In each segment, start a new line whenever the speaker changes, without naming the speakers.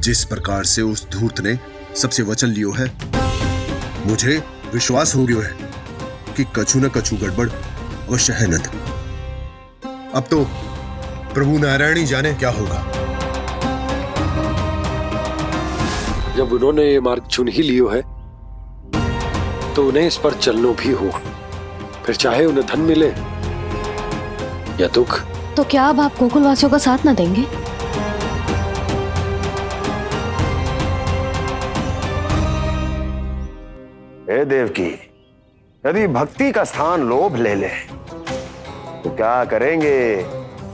जिस प्रकार से उस धूर्त ने सबसे वचन लियो है, मुझे विश्वास हो गयो है कि कछु न कछु गड़बड़ अवश्य है नंद। अब तो प्रभु नारायण ही जाने क्या होगा।
जब उन्होंने ये मार्ग चुन ही लियो है तो उन्हें इस पर चलना भी हो, फिर चाहे उन्हें धन मिले या दुख।
तो क्या अब आप गोकुलवासियों का साथ न देंगे?
हे देवकी, यदि भक्ति का स्थान लोभ ले ले तो क्या करेंगे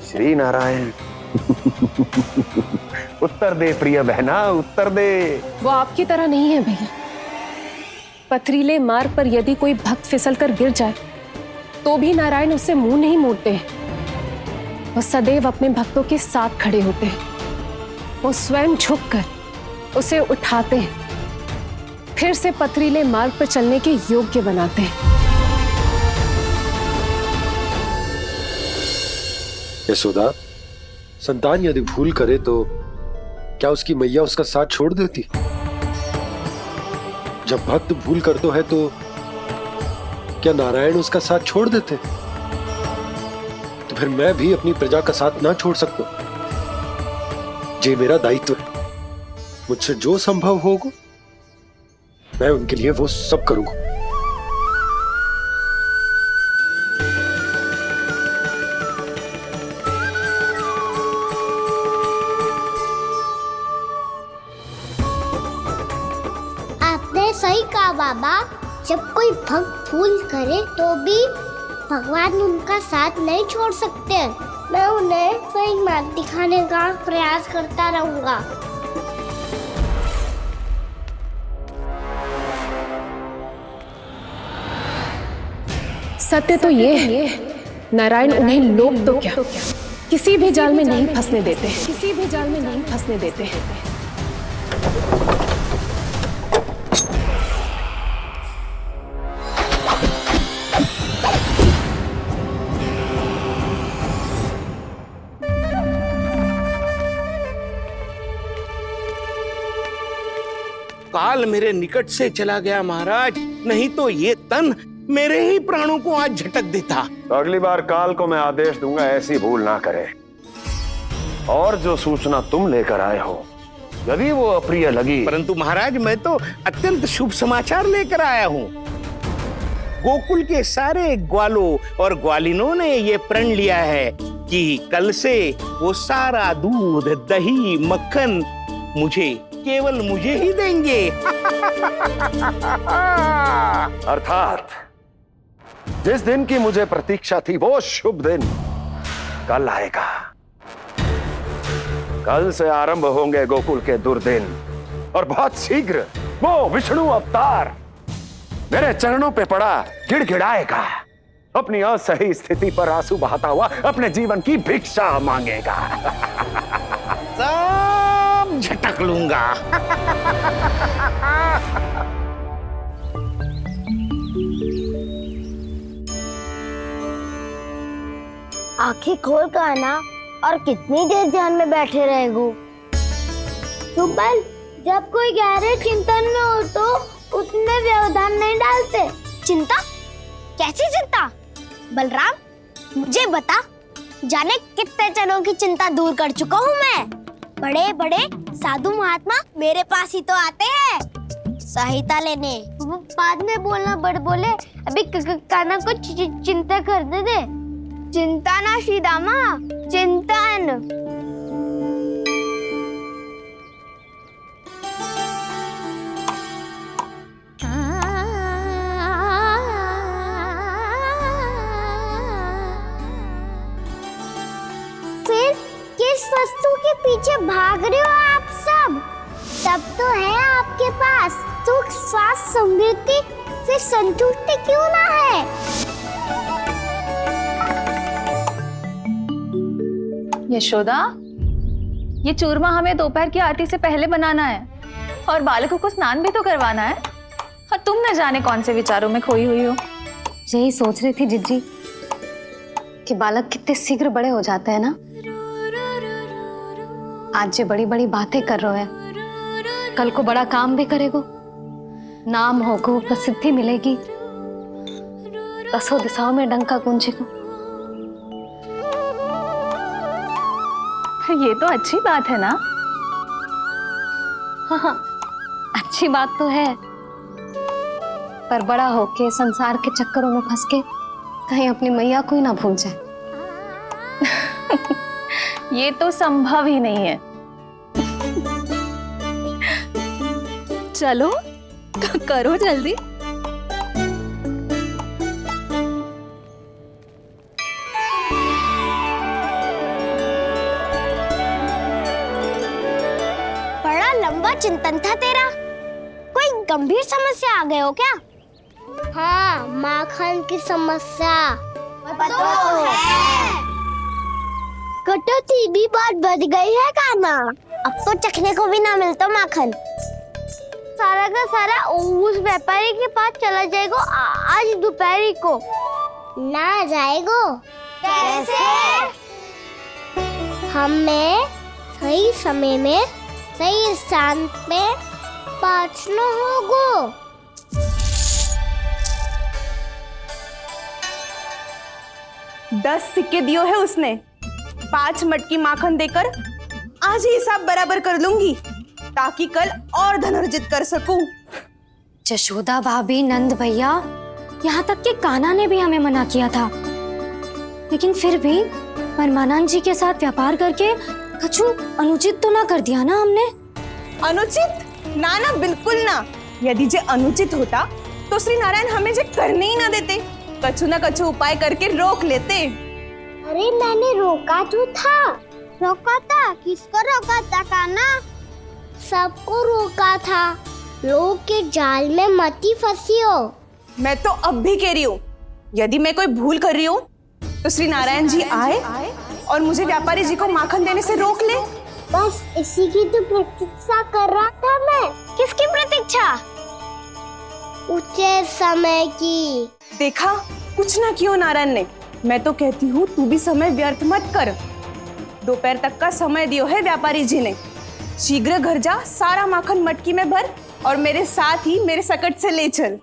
श्री नारायण? उत्तर दे प्रिय बहना, उत्तर दे।
वो आपकी तरह नहीं है भैया। पथरीले मार्ग पर यदि कोई भक्त फिसलकर गिर जाए तो भी नारायण उससे मुंह नहीं मोड़ते हैं। वो सदैव अपने भक्तों के साथ खड़े होते हैं। वो स्वयं झुककर उसे उठाते हैं, फिर से पथरीले मार्ग पर चलने के योग्य बनाते हैं।
यशोदा, संतान यदि भूल करे तो क्या उसकी मैया उसका साथ छोड़ देती? जब भक्त भूल करता है तो क्या नारायण उसका साथ छोड़ देते? तो फिर मैं भी अपनी प्रजा का साथ ना छोड़ सकता। ये मेरा दायित्व है। मुझसे जो संभव होगा मैं उनके लिए वो सब करूंगा।
आपने सही कहा बाबा। जब कोई भक्त भूल करे तो भी भगवान उनका साथ नहीं छोड़ सकते। मैं उन्हें सही मार्ग दिखाने का प्रयास करता रहूंगा।
सत्य तो ये है, नारायण उन्हें लोभ तो क्या किसी भी जाल में नहीं फंसने देते, किसी भी जाल में नहीं फंसने देते।
काल मेरे निकट से चला गया महाराज, नहीं तो ये तन मेरे ही प्राणों को आज झटक देता।
तो अगली बार काल को मैं आदेश दूंगा ऐसी भूल ना करे। और जो सूचना तुम लेकर आए हो यदि वो अप्रिय लगी,
परंतु महाराज मैं तो अत्यंत शुभ समाचार लेकर आया हूँ। गोकुल के सारे ग्वालों और ग्वालिनों ने ये प्रण लिया है कि कल से वो सारा दूध, दही, मक्खन केवल मुझे ही देंगे।
अर्थात जिस दिन की मुझे प्रतीक्षा थी वो शुभ दिन कल आएगा। कल से आरंभ होंगे गोकुल के दुर्दिन और बहुत शीघ्र वो विष्णु अवतार मेरे चरणों पे पड़ा गिड़गिड़ाएगा। अपनी असही स्थिति पर आंसू बहाता हुआ अपने जीवन की भिक्षा मांगेगा।
सब झटक लूंगा।
आंखें खोल कर आना और कितनी देर ध्यान में बैठे रहेगो। सुबल, जब कोई गहरे चिंतन में हो तो उसमें व्यवधान नहीं डालते।
चिंता? कैसी चिंता? बलराम, मुझे बता, जाने कितने जनों की चिंता दूर कर चुका हूँ मैं। बड़े बड़े साधु महात्मा मेरे पास ही तो आते हैं सहायता लेने।
बाद में बोलना बड़ बोले, अभी काना को चिंता करने दे।
चिंता ना श्री दामा, चिंतन।
फिर किस वस्तु के पीछे भाग रहे हो आप सब? सब तो है आपके पास, सुख, स्वास्थ्य, समृद्धि, फिर संतुष्टि क्यों ना है?
यशोदा, ये चूरमा हमें दोपहर की आरती से पहले बनाना है और बालकों को स्नान भी तो करवाना है। और तुम न जाने कौन से विचारों में खोई हुई हो।
यही सोच रही थी जिज्जी कि बालक कितने शीघ्र बड़े हो जाते हैं ना।
आज ये बड़ी बड़ी बातें कर रहे है, कल को बड़ा काम भी करेगो, नाम होगो, प्रसिद्धि मिलेगी, दसों दिशाओं में डंका गूंजेगो।
ये तो अच्छी बात है ना?
हाँ, अच्छी बात तो है, पर बड़ा होके संसार के चक्करों में फंस के कहीं अपनी मैया को ही ना भूल जाए।
ये तो संभव ही नहीं है।
चलो करो जल्दी।
बड़ा लंबा चिंतन था तेरा। कोई गंभीर समस्या आ गए हो क्या?
हाँ, माखन की समस्या
तो है।
कटौती भी बहुत बढ़ गई है काना।
अब तो चखने को भी ना मिलता माखन।
सारा का सारा उस व्यापारी के पास चला जाएगा आज दोपहर को। ना जाएगो
कैसे?
हमें सही समय में सही स्थान पे पहुंचना होगा।
10 सिक्के दियो है उसने, 5 मटकी माखन देकर आज ही हिसाब बराबर कर लूंगी ताकि कल और धन अर्जित कर सकूं।
जशोदा भाभी, नंद भैया, यहाँ तक कि कान्हा ने भी हमें मना किया था, लेकिन फिर भी परमानंद जी के साथ व्यापार करके कछु अनुचित तो ना कर दिया ना हमने?
अनुचित? ना ना, बिल्कुल ना। यदि जे अनुचित होता तो श्री नारायण हमें जे करने ही ना देते, कछु ना कछु उपाय करके रोक लेते।
अरे मैंने रोका तो था। रोका था? किसको रोका था कान्हा? सबको रोका था। लोग के जाल में मती फंसी हो।
मैं तो अब भी कह रही हूँ, यदि मैं कोई भूल कर रही हूँ तो श्री नारायण जी आए और मुझे व्यापारी जी को माखन देने से रोक ले।
बस इसी की तो प्रतीक्षा कर रहा था मैं।
किसकी प्रतीक्षा?
उचित समय की।
देखा, कुछ ना किया नारायण ने। मैं तो कहती हूँ तू भी समय व्यर्थ मत कर। दोपहर तक का समय दियो है व्यापारी जी ने। शीघ्र घर जा, सारा माखन मटकी में भर और मेरे साथ ही मेरे सकट से ले चल।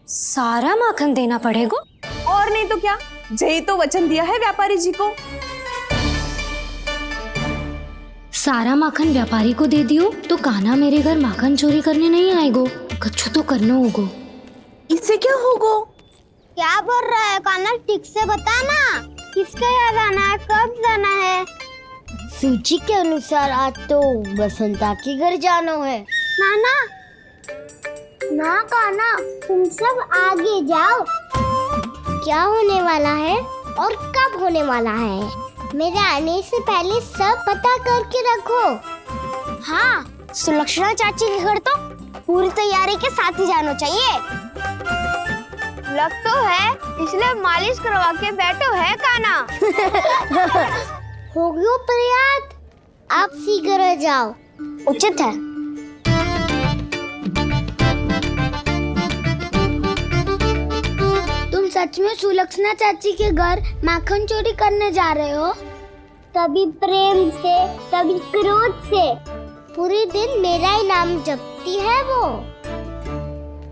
सारा माखन देना पड़ेगा?
और नहीं तो क्या, यही तो वचन दिया है व्यापारी जी को।
सारा माखन व्यापारी को दे दियो तो कान्हा मेरे घर माखन चोरी करने नहीं आएगो, कछु तो करना होगो।
इससे क्या होगो?
क्या बोल रहा है कान्हा? ठीक से बता ना। किसका यहाँ जाना है, कब जाना है?
सूची के अनुसार आज तो बसंता के घर जाना है। नाना, ना कान्हा, तुम सब आगे जाओ। क्या होने वाला है और कब होने वाला है, मेरे आने से पहले सब पता करके रखो।
हाँ, सुलक्षणा चाची के घर तो पूरी तैयारी के साथ ही जाना चाहिए। लग तो है, इसलिए मालिश करवा के बैठो है कान्हा।
हो गयो प्रयास, आप शीघ्र जाओ।
उचित है।
तुम सच में सुलक्षणा चाची के घर माखन चोरी करने जा रहे हो? कभी प्रेम से, कभी क्रोध से। पूरे दिन मेरा ही नाम जपती है वो।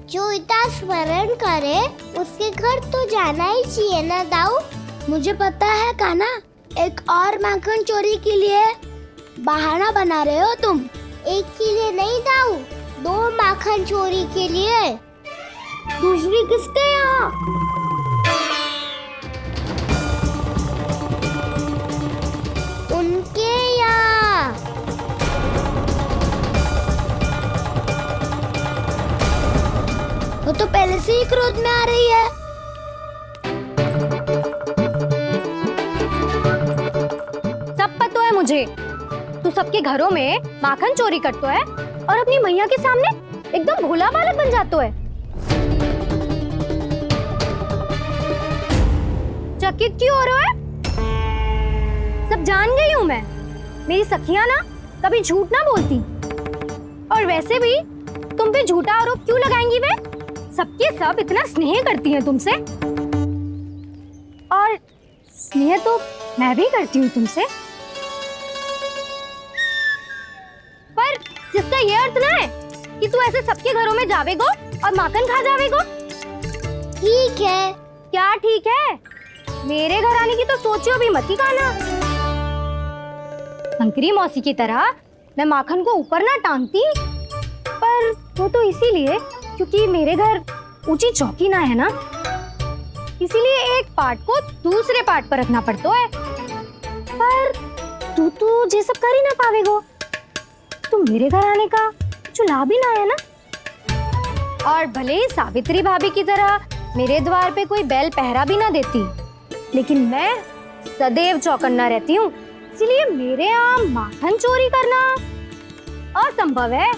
जो इतना स्मरण करे उसके घर तो जाना ही चाहिए ना दाऊ। मुझे पता है कान्हा, एक और माखन चोरी के लिए बहाना बना रहे हो तुम। एक के लिए नहीं दाऊ, 2 माखन चोरी के लिए। दूसरी किसके यहाँ? उनके यहाँ। वो तो पहले से ही क्रोध में आ रही है।
सब पता है मुझे, तू सबके घरों में माखन चोरी करतो है और अपनी मैया के सामने एकदम भोला बालक बन जातो है। चकित क्यों हो रहे हो? सब जान गई हूँ मैं। मेरी सखियां ना कभी झूठ ना बोलती, और वैसे भी तुम पे झूठा आरोप क्यों लगाएंगी? वे सबके सब इतना स्नेह करती हैं तुमसे, और स्नेह तो मैं भी करती हूँ तुमसे। जिसका ये अर्थ ना है कि तू ऐसे सबके घरों में जावेगो और माखन खा जावेगो।
ठीक है।
क्या ठीक है? मेरे घर आने की तो सोचियो भी मत ही काना। शंकरी मौसी की तरह मैं माखन को ऊपर ना टांगती, पर वो तो इसीलिए क्योंकि मेरे घर ऊंची चौकी ना है ना, इसीलिए एक पार्ट को दूसरे पार्ट पर रखना पड़ता है। पर तू तो ये सब कर ही ना पावेगो, तो मेरे घर आने का कुछ लाभ ही ना है ना। और भले ही सावित्री भाभी की तरह मेरे द्वार पे कोई बैल पहरा भी ना देती, लेकिन मैं सदैव चौकन्ना रहती हूँ, इसलिए मेरे यहाँ माखन चोरी करना असंभव है।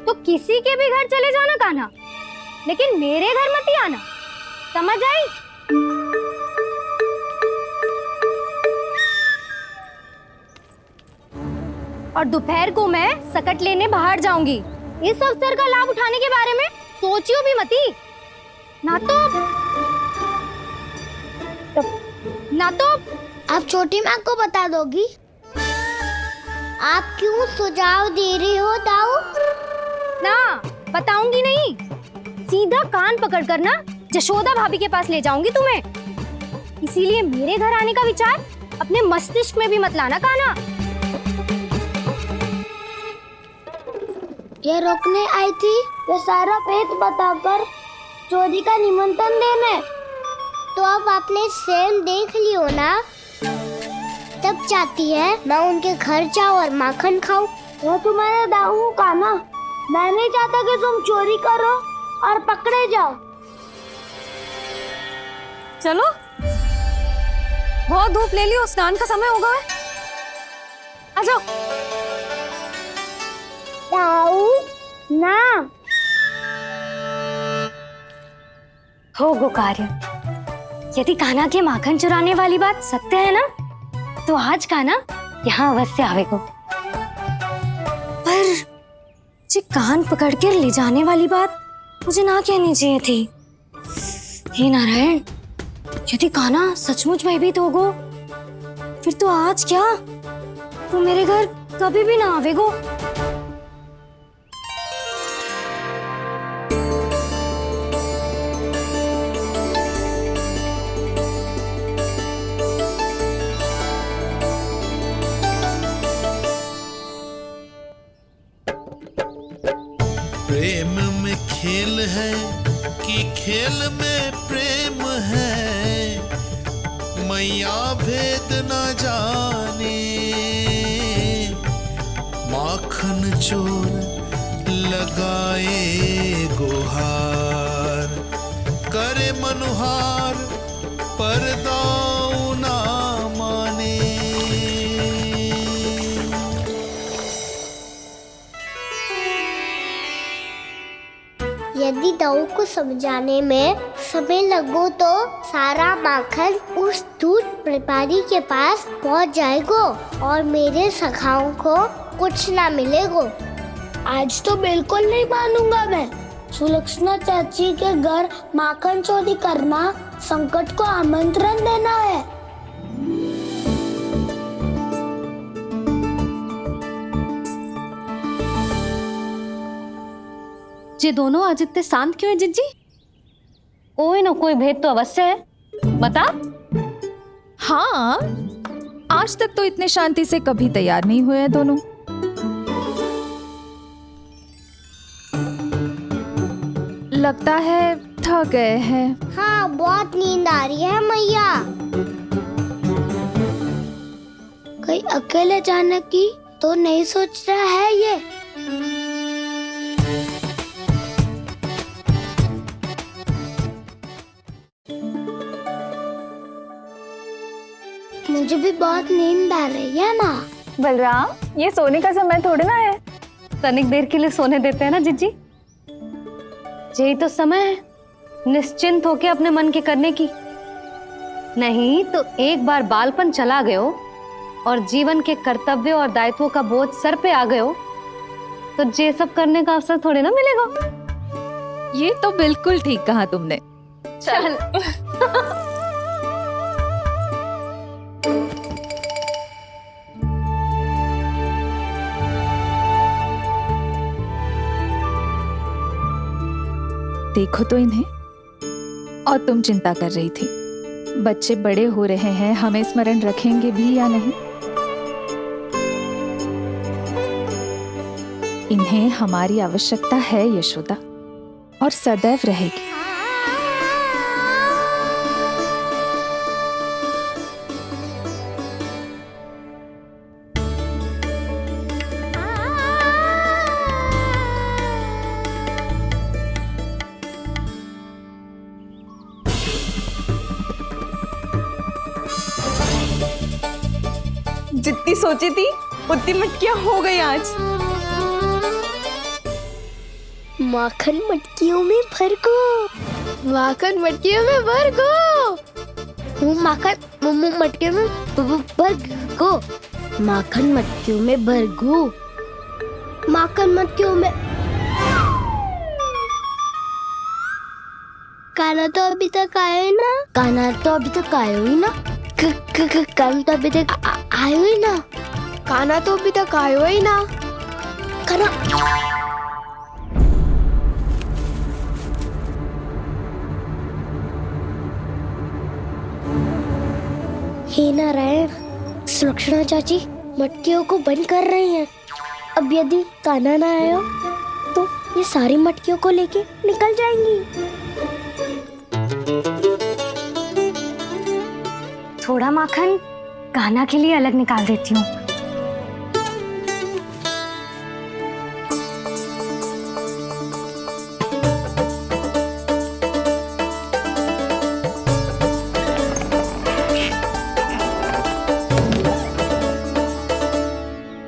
तो किसी के भी घर चले जाना कान्हा, लेकिन मेरे घर मत ही आना, समझ आई? और दोपहर को मैं सकट लेने बाहर जाऊंगी। इस अवसर का लाभ उठाने के बारे में सोचियो भी मती, ना तो
आप छोटी माँ को बता दोगी? आप क्यों सुझाव दे रही हो दाऊ?
ना बताऊंगी नहीं, सीधा कान पकड़ कर ना जशोदा भाभी के पास ले जाऊंगी तुम्हें। इसीलिए मेरे घर आने का विचार अपने मस्तिष्क में भी मत लाना कान्हा।
ये रोकने आई थी, ये सारा पेट बताकर चोरी का निमंत्रण देने। तो अब आपने स्वयं देख लियो ना, तब चाहती है मैं उनके घर जाऊँ और माखन खाऊं। मैं तुम्हारा दाऊ का ना, मैं नहीं चाहता कि तुम चोरी करो और पकड़े जाओ।
चलो, बहुत धूप ले लियो, स्नान का समय होगा है। आ जाओ।
दाऊ ना
हो गो कार्य। यदि कान्हा के माखन चुराने वाली बात सत्य है ना, तो आज कान्हा यहाँ अवश्य आवेगो। पर जी कान पकड़ कर ले जाने वाली बात मुझे ना कहनी चाहिए थी। हे नारायण, यदि कान्हा सचमुच भयभीत होगो, फिर तो आज क्या, तो मेरे घर कभी भी ना आवेगो।
प्रेम में खेल है कि खेल में प्रेम है, मैया भेद न जाने। माखन चोर लगाए गुहार, करे मनुहार पर दाऊ ना माने।
यदि दाऊ को समझाने में समय लगो तो सारा माखन उस दूध व्यापारी के पास पहुंच जाएगो और मेरे सखाओं को कुछ ना मिलेगो। आज तो बिल्कुल नहीं मानूंगा मैं। सुलक्षणा चाची के घर माखन चोरी करना संकट को आमंत्रण देना है।
ये दोनों आज इतने शांत क्यों है जिज्जी?
कोई ना कोई भेद तो अवश्य है, बता।
हाँ, आज तक तो इतने शांति से कभी तैयार नहीं हुए हैं दोनों। लगता है थक गए हैं।
हाँ, बहुत नींद आ रही है मैया। कहीं अकेले जाने की तो नहीं सोच रहा है ये? मुझे भी बहुत नींद आ रही है माँ।
बलराम, ये सोने का समय थोड़ी ना है।
तनिक देर के लिए सोने देते हैं ना जिज्जी। यही तो समय है निश्चिंत होके अपने मन के करने की। नहीं तो एक बार बालपन चला गयो और जीवन के कर्तव्यों और दायित्वों का बोझ सर पे आ गयो, तो ये सब करने का अवसर थोड़े ना मिलेगा।
ये तो बिल्कुल ठीक कहा तुमने।
चल।
देखो तो इन्हें। और तुम चिंता कर रही थी बच्चे बड़े हो रहे हैं, हमें स्मरण रखेंगे भी या नहीं। इन्हें हमारी आवश्यकता है यशोदा, और सदैव रहेगी।
जितनी सोची थी उतनी मटकियां हो गई आज।
माखन मटकियों में भर को, माखन मटकियों में भर को, माखन मटकियों में भर को, माखन मटकियों में भर को, माखन मटकियों में। काना तो अभी तक आया ही ना, काना तो अभी तक आया ही ना, काना तो अभी तक आयो ही ना, काना तो अभी तक आयो ही ना, काना। हे नारायण, सुलक्षणा चाची मटकियों को बंद कर रही हैं। अब यदि काना ना आया तो ये सारी मटकियों को लेके निकल जाएंगी।
थोड़ा माखन कान्हा के लिए अलग निकाल देती हूँ।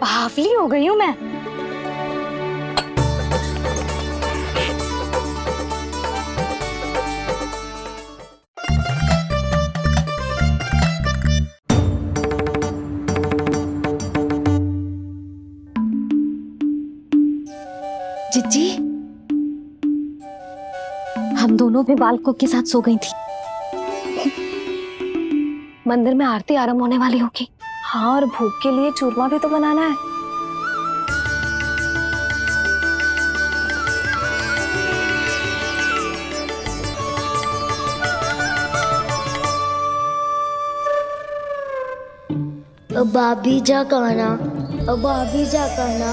बावली हो गई हूँ मैं।
जिज्जी, हम दोनों भी बालकों के साथ सो गई थी। मंदिर में आरती आरंभ होने वाली होगी।
हाँ, और भूख के लिए चूरमा भी तो बनाना है।
अब आभी जा काना, अब आभी जा काना,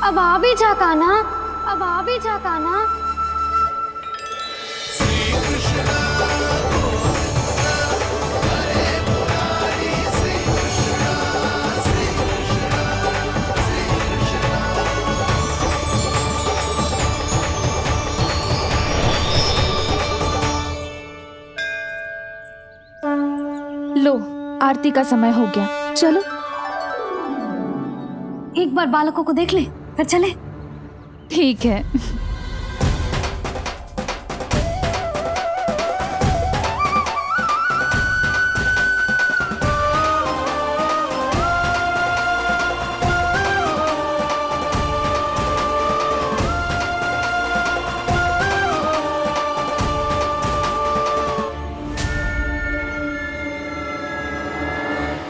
अब आ भी जा कान्हा, अब आ भी जा कान्हा।
लो, आरती का समय हो गया, चलो।
एक बार बालकों को देख ले, फिर चले।
ठीक है।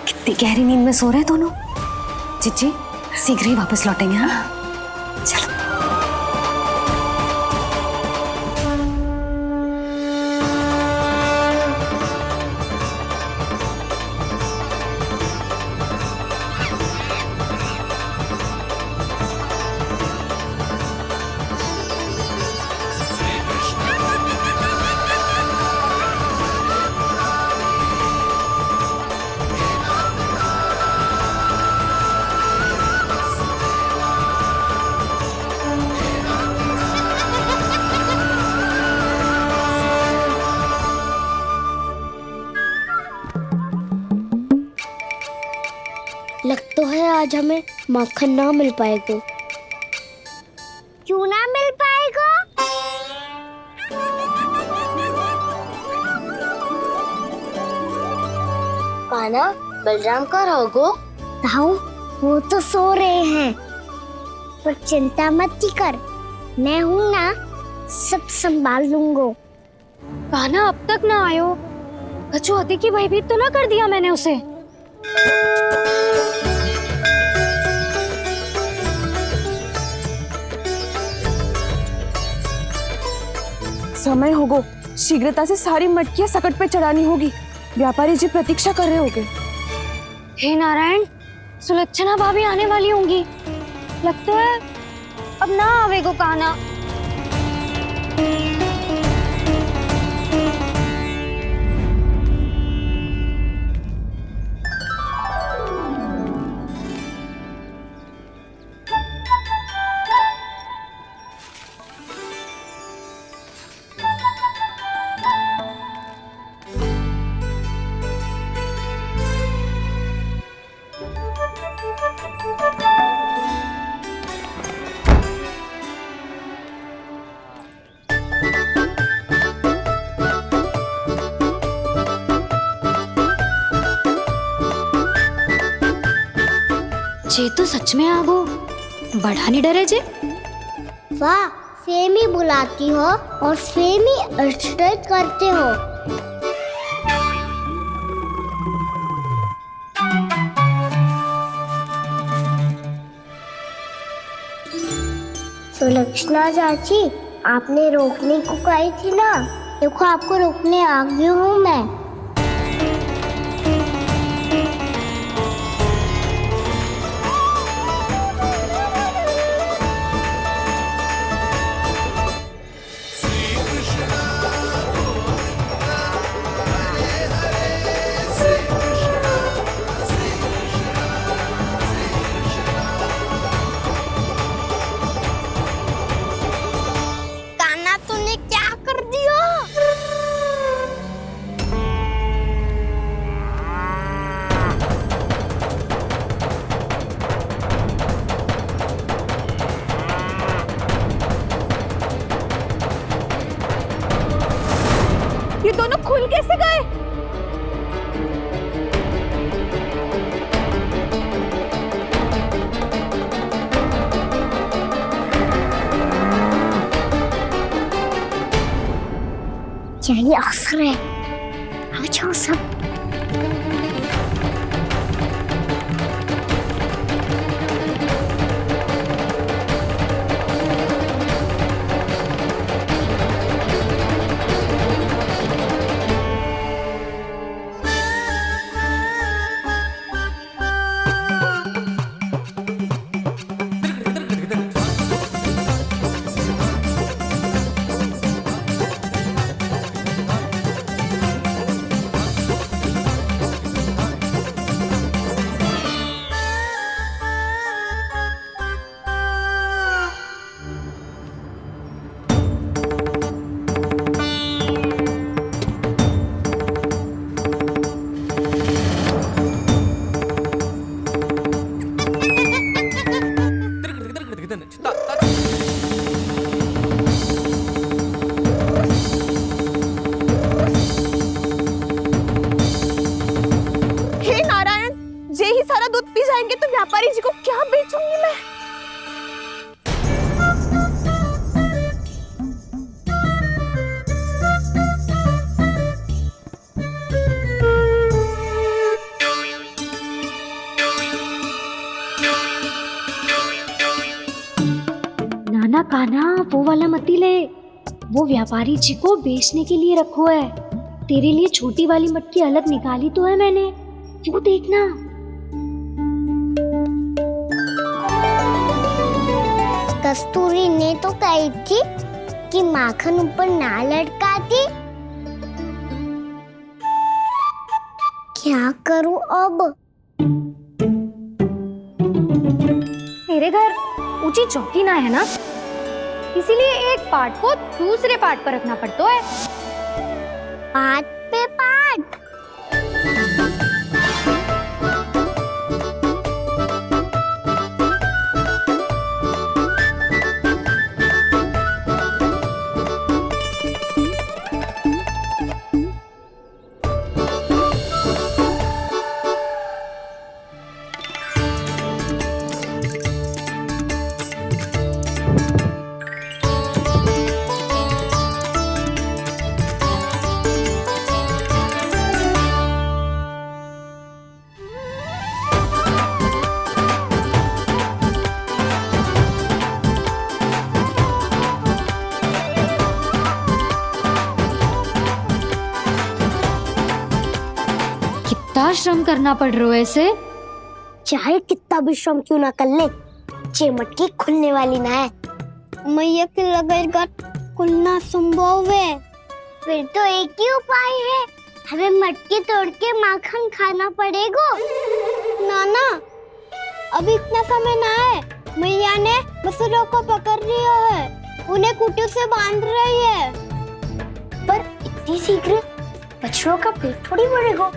कितनी गहरी नींद में सो रहे हैं दोनों। जिज्जी शीघ्र ही वापस लौटेंगे। हाँ, चलो।
लग तो है आज हमें माखन ना मिल पाएगा। क्यों ना मिल पाएगा? कान्हा, बलराम का रहोगो? ताऊ, वो तो सो रहे हैं, पर चिंता मत कर, मैं हूँ ना, सब संभाल लूंगा।
कान्हा अब तक ना आयो, कछु अति की भयभीत तो ना कर दिया मैंने उसे?
समय होगो, शीघ्रता से सारी मटकियां सकट पे चढ़ानी होगी। व्यापारी जी प्रतीक्षा कर रहे होंगे।
हे नारायण, सुलक्षणा भाभी आने वाली होंगी। लगता है अब ना आवेगो काना। जे तो सच में आगो, बड़ा नहीं डरे जे।
वाह, सेम ही बुलाती हो और सेम ही अर्चना करते हो। सुलक्षणा चाची, आपने रोकने को कही थी ना, देखो आपको रोकने आ गई हूँ मैं।
कान्हा तूने क्या कर दिया?
ये दोनों खुल कैसे गए?
यही अवसर है, आ जाओ सब।
हे नारायण, जे ही सारा दूध पी जाएंगे तो व्यापारी जी को क्या बेचूंगी मैं?
नाना कान्हा, वो वाला मती ले, वो व्यापारी जी को बेचने के लिए रखो है। तेरे लिए छोटी वाली मटकी अलग निकाली तो है मैंने, वो देखना।
कस्तूरी ने तो कही थी कि माखन ऊपर ना लटकाती। क्या करूं अब?
मेरे घर ऊंची चौकी ना है ना, इसीलिए एक पार्ट को दूसरे पार्ट पर रखना पड़ता है।
पाट पे पाट।
कितना श्रम करना पड़ रहा है ऐसे।
चाहे कितना भी श्रम क्यों ना कर ले, ये मटकी खुलने वाली ना है। मैया के लगेगा खुलना संभव है। फिर तो एक ही उपाय है, हमें मटकी तोड़ के माखन खाना पड़ेगा। नाना, अभी इतना समय ना है। मैया ने बछड़ों को पकड़ लिया है, उन्हें कुटियों से बांध रही है। पर इतनी शीघ्र बछड़ों का पेट थोड़ी भरेगा।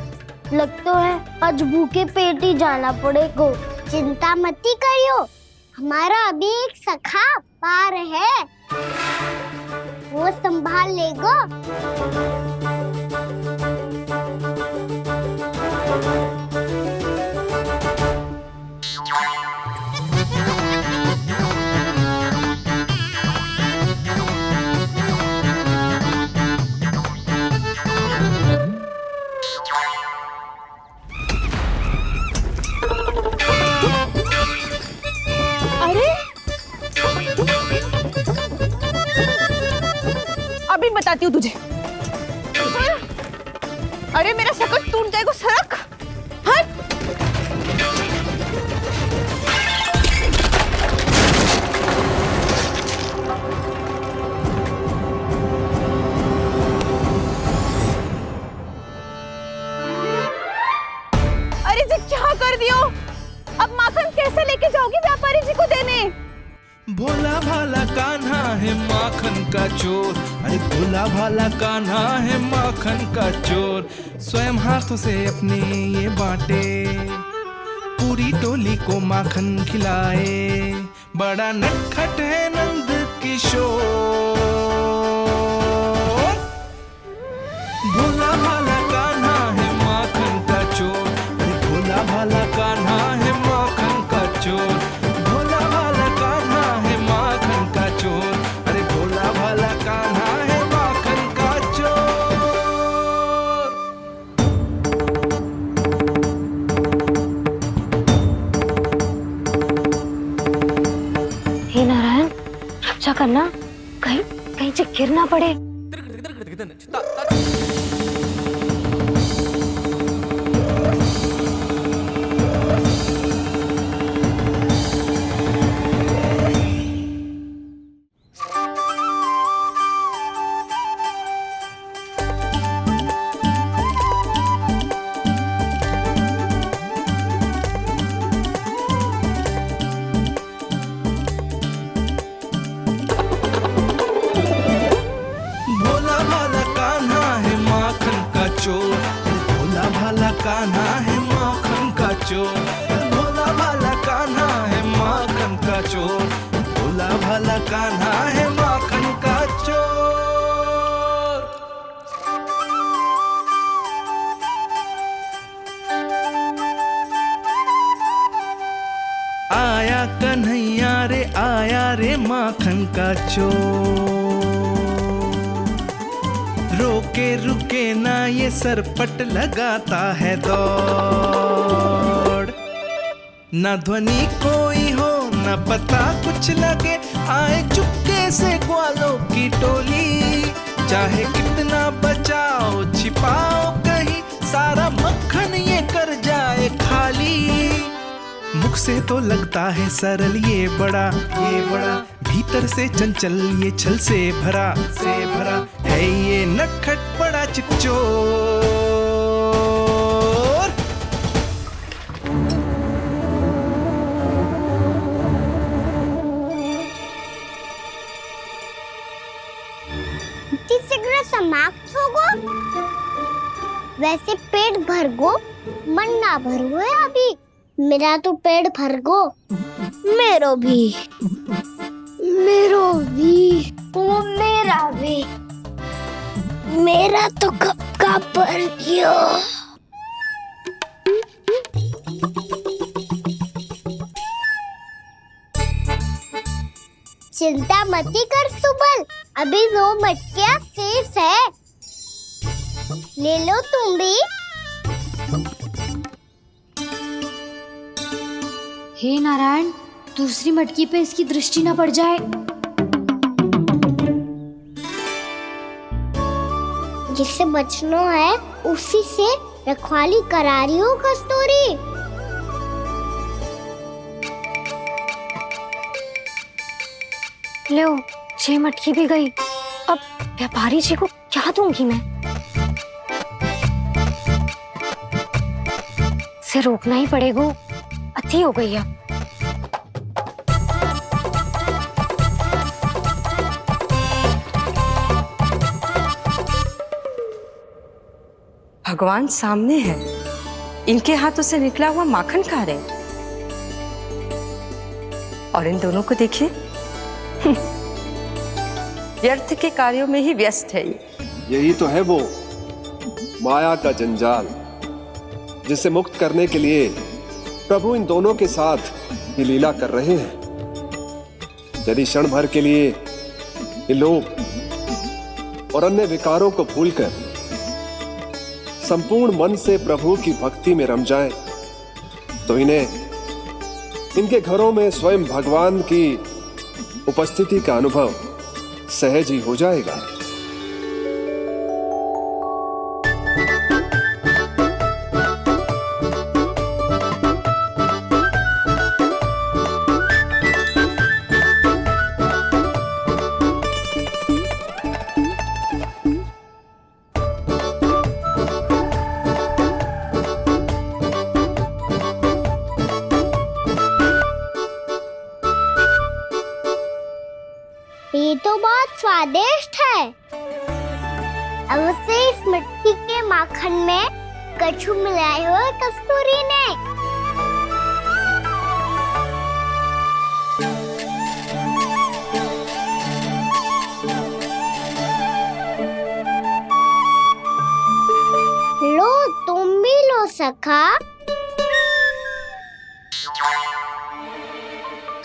लगता है आज भूखे पेट ही जाना पड़ेगा। चिंता मत करियो, हमारा अभी एक सखा पार है, वो संभाल लेगा।
अभी बताती हूँ तुझे। अरे मेरा शकट टूट जाएगा, सरक हट। अरे जी क्या कर दियो? अब माखन कैसे लेके जाओगी व्यापारी जी को देने?
भोला भाला कान्हा है माखन का चोर, अरे भोला भाला कान्हा है माखन का चोर। स्वयं हाथों से अपने ये बांटे, पूरी टोली को माखन खिलाए। बड़ा नटखट है नंद किशोर। भोला भाला कान्हा है माखन का चोर, अरे भोला भाला कान्हा है माखन का चोर। भोला भाला कान्हा है माखन का चोर, अरे भोला भाला कान्हा है माखन का चोर।
हे नारायण, रक्षा करना, कहीं कहीं से गिर ना पड़े।
भोला भाला कान्हा है माखन का चोर, भोला भाला कान्हा है माखन का चोर। भोला भाला कान्हा है माखन का चोर, भोला भाला कान्हा है माखन का चोर। आया कन्हैया रे आया रे माखन का चोर। रोके रुके ना ये सरपट लगाता है दौड़। ना ध्वनि कोई हो ना पता कुछ लगे, आए चुपके से ग्वालों की टोली। चाहे कितना बचाओ छिपाओ कहीं, सारा मक्खन ये कर जाए खाली। मुख से तो लगता है सरल ये बड़ा भीतर से चंचल ये छल से भरा है ये नटखट बड़ा चिकचोर।
शीघ्र समाप्त होगो। वैसे पेट भर गो, मन ना भरो है अभी। मेरा तो पेट भर गो, मेरो भी, ओ मेरा भी, मेरा तो कब का भर गया। चिंता मत कर सुबल, अभी 2 मटकियां शेष है, ले लो तुम भी।
हे नारायण, दूसरी मटकी पे इसकी दृष्टि न पड़ जाए।
जिससे बचना है उसी से रखवाली करा रही हो कस्तूरी?
लो, ये मटकी भी गई। अब व्यापारी जी को क्या दूंगी मैं? इसे रोकना ही पड़ेगा। अति हो गई अब।
भगवान सामने है, इनके हाथों से निकला हुआ माखन खा रहे, और इन दोनों को देखिए व्यर्थ के कार्यों में ही व्यस्त है।
यही तो है वो माया का जंजाल, जिसे मुक्त करने के लिए प्रभु इन दोनों के साथ ये लीला कर रहे हैं। यदि क्षण भर के लिए ये लोग और अन्य विकारों को भूलकर संपूर्ण मन से प्रभु की भक्ति में रम जाएं, तो इन्हें इनके घरों में स्वयं भगवान की उपस्थिति का अनुभव सहज ही हो जाएगा।
ये तो बहुत स्वादिष्ट है। अवश्य इस मिट्टी के माखन में कछु मिलाए हुए कस्तूरी ने। लो, तुम भी लो सखा।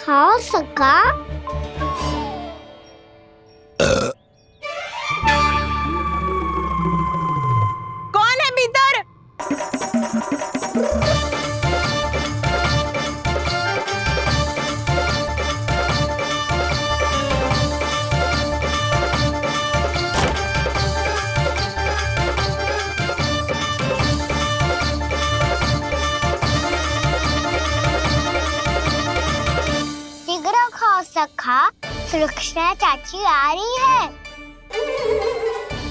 खाओ सखा।
कौन है भीतर?
शीघ्र खाओ सखा, सुलक्षणा चाची आ रही है।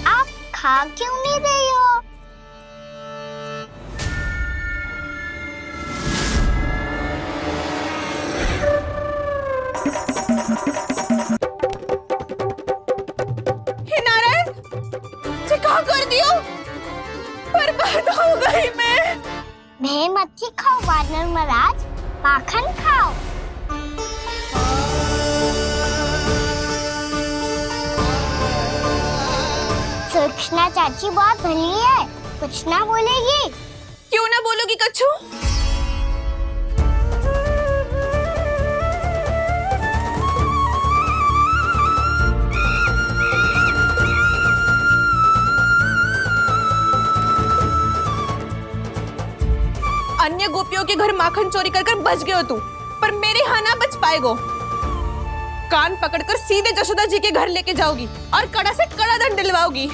आप खा क्यों नहीं रही हो?
हे नारायण, ये क्या कर दियो? बर्बाद हो गई मैं।
मच्छी खाओ वानर महाराज, माखन खाओ। सुलक्षणा चाची बहुत भली है, कुछ ना बोलेगी।
क्यों ना बोलोगी कच्छू? अन्य गोपियों के घर माखन चोरी कर बच गए हो तू, पर मेरे यहाँ ना बच पाएगो। कान पकड़कर सीधे जशोदा जी के घर लेके जाओगी और कड़ा से कड़ा दंड दिलवाओगी।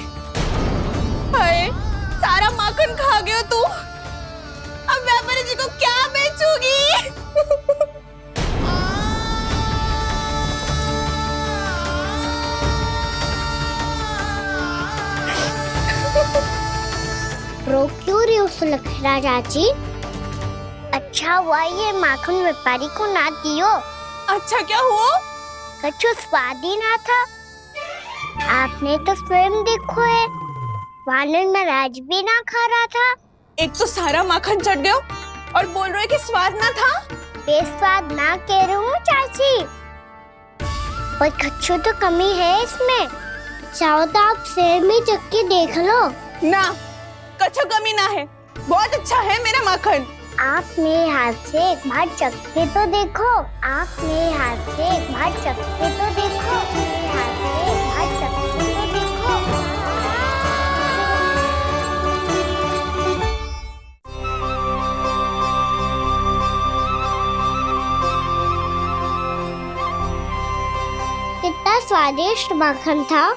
हाय, सारा माखन खा गए हो तू। अब व्यापारी जी को क्या बेचूगी?
रो क्यों रही हो सुलक्षणा चाची? अच्छा हुआ ये माखन व्यापारी को ना दियो।
अच्छा क्या हुआ?
कछु स्वाद ही ना था। आपने तो स्वयं देखो है, वानर महाराज भी ना खा रहा था।
एक तो सारा माखन चढ़ गया और बोल रहे कि स्वाद ना था।
बेस्वाद ना कह रही हूँ चाची, पर कछु तो कमी है इसमें। चाहो तो आप सेब में चख के देख लो।
ना, कछु कमी ना है, बहुत अच्छा है मेरा माखन।
आप मेरे हाथ से एक बार चख के तो देखो। आप मेरे हाथ से एक बार चख के तो देखो। मेरे हाथ से एक बार चख के तो देखो। कितना स्वादिष्ट माखन था,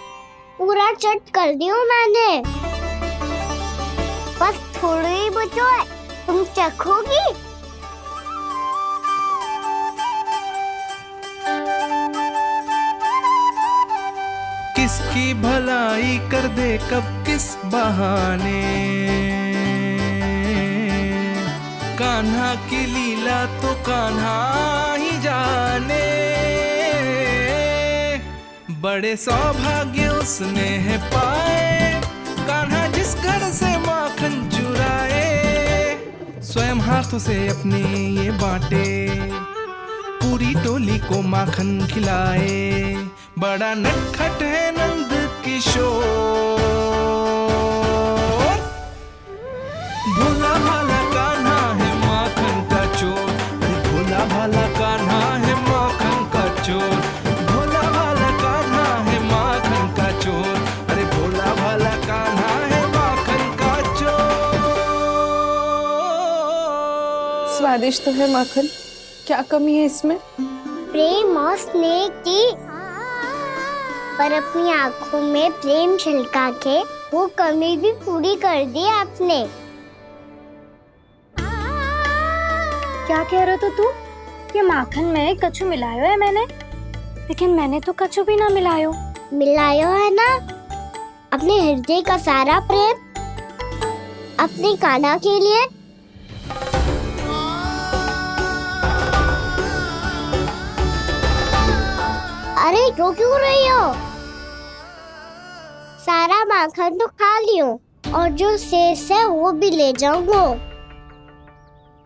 पूरा चट कर दिया मैंने। बस थोड़ी जो है तुम चखोगी?
किसकी भलाई कर दे कब किस बहाने, कान्हा की लीला तो कान्हा ही जाने। बड़े सौभाग्य उसने है पाए, कान्हा जिस घर से माखन चुराए, स्वयं हाथों से अपने ये बांटे, पूरी टोली को माखन खिलाए। बड़ा नटखट है नंद किशोर, भोला भाला कान्हा है माखन का चोर, भोला भाला कान्हा है माखन का चोर, भोला भाला कान्हा है माखन का चोर, अरे भोला भाला कान्हा है माखन का चोर।
स्वादिष्ट तो है माखन, क्या कमी है इसमें?
प्रेम और स्नेह की, पर अपनी आंखों में प्रेम छिलका के वो कमी भी पूरी कर दी आपने।
क्या कह रहा था तू? ये माखन में कछु मिलायो है मैंने, लेकिन मैंने तो कछु भी ना मिलायो।
मिलायो है ना अपने हृदय का सारा प्रेम अपनी कान्हा के लिए। अरे रो क्यों रही हो? सारा माखन तो खा लियो और जो शेष है वो भी ले जाऊंगा।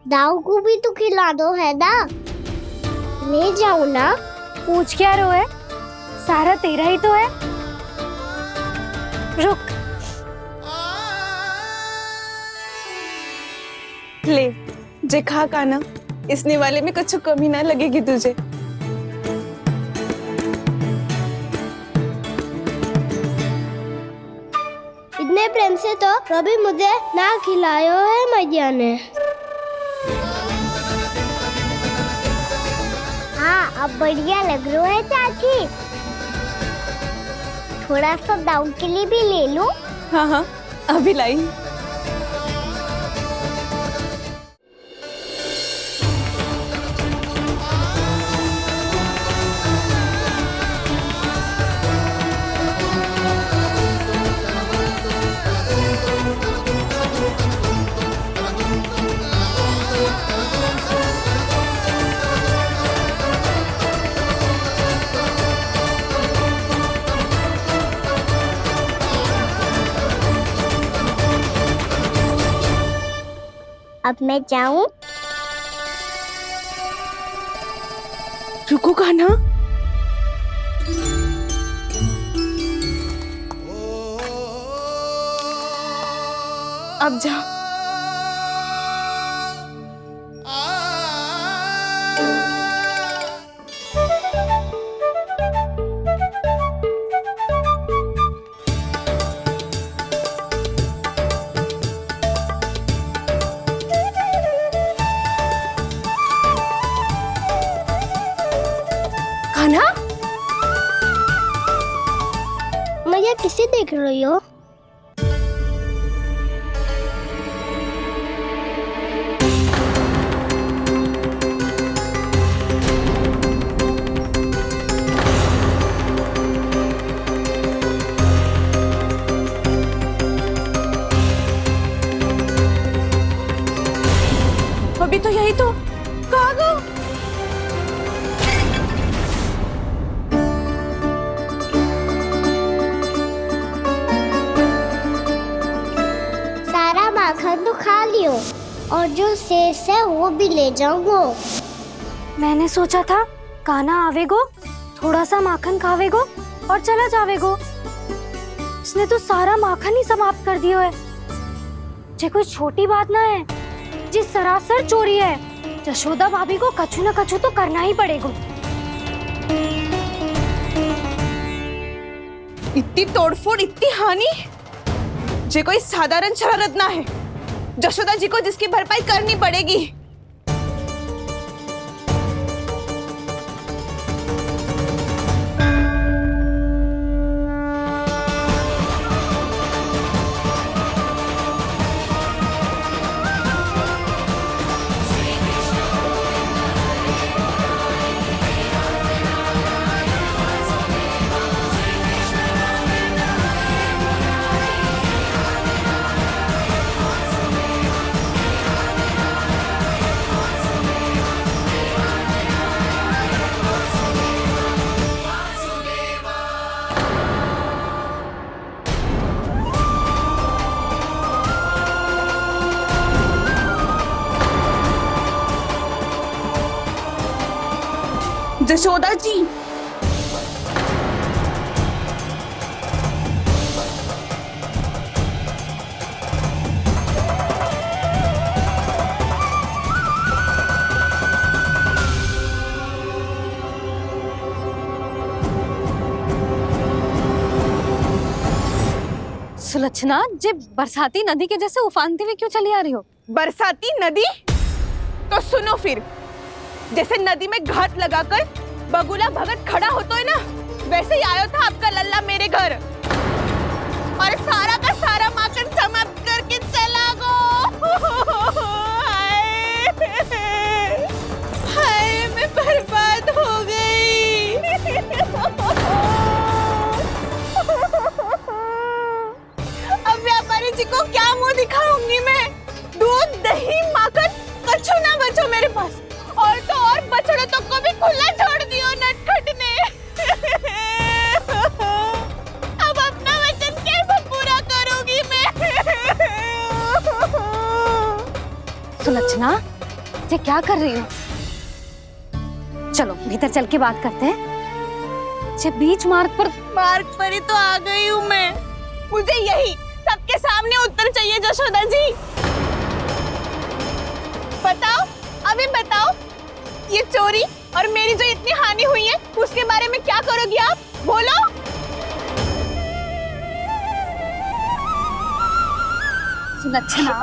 दाऊ को भी तो खिला दो है ना, ले जाऊं ना।
पूछ क्या रो है, सारा तेरा ही तो है। रुक,
ले जे खा कान्हा, इसने वाले में कुछ कमी ना लगेगी तुझे।
इतने प्रेम से तो कभी मुझे ना खिलायो है मैया ने। हाँ अब बढ़िया लग रहा है चाची। थोड़ा सा दाऊ के लिए भी ले लो।
हाँ हाँ अभी लाई।
अब मैं जाऊं?
रुको कान्हा, अब जा। कान्हा,
मैया किसे देख रही हो?
अभी तो यही तो। कहाँ गो?
सारा माखन तो खा लियो और जो शेष है वो भी ले जाऊंगा।
मैंने सोचा था कान्हा आवेगो, थोड़ा सा माखन खावेगो और चला जावेगो। इसने तो सारा माखन ही समाप्त कर दियो है। जे कोई छोटी बात ना है, जी सरासर चोरी है। यशोदा भाभी को कछु न कछु तो करना ही पड़ेगा।
इतनी तोड़फोड़, इतनी हानि, जे कोई साधारण शरारत ना है। यशोदा जी को जिसकी भरपाई करनी पड़ेगी। जशोदा जी,
सुलक्षणा, जे बरसाती नदी के जैसे उफानते हुए क्यों चली आ रही हो?
बरसाती नदी? तो सुनो फिर, जैसे नदी में घाट लगाकर बगुला भगत खड़ा होता है ना, वैसे ही आया था आपका लल्ला मेरे घर और सारा का सारा माखन समाप्त करके चला गो। हाय, मैं बर्बाद हो गई। अब व्यापारी जी को क्या मुंह दिखाऊंगी मैं? दूध, दही, माखन, कछु ना बचो मेरे पास। और तो और बछड़े तो को भी खुला छोड़ दियो नटखट ने। अब अपना वचन कैसे पूरा करूंगी मैं?
सुलक्षणा, ये क्या कर रही हो? चलो भीतर चल के बात करते हैं। ये बीच मार्ग पर
ही तो आ गई हूँ मैं। मुझे यही सबके सामने उत्तर चाहिए जशोदा जी। बताओ, अभी बताओ, ये चोरी और मेरी जो इतनी हानि हुई है उसके बारे में क्या करोगी आप? बोलो।
सुलक्षणा,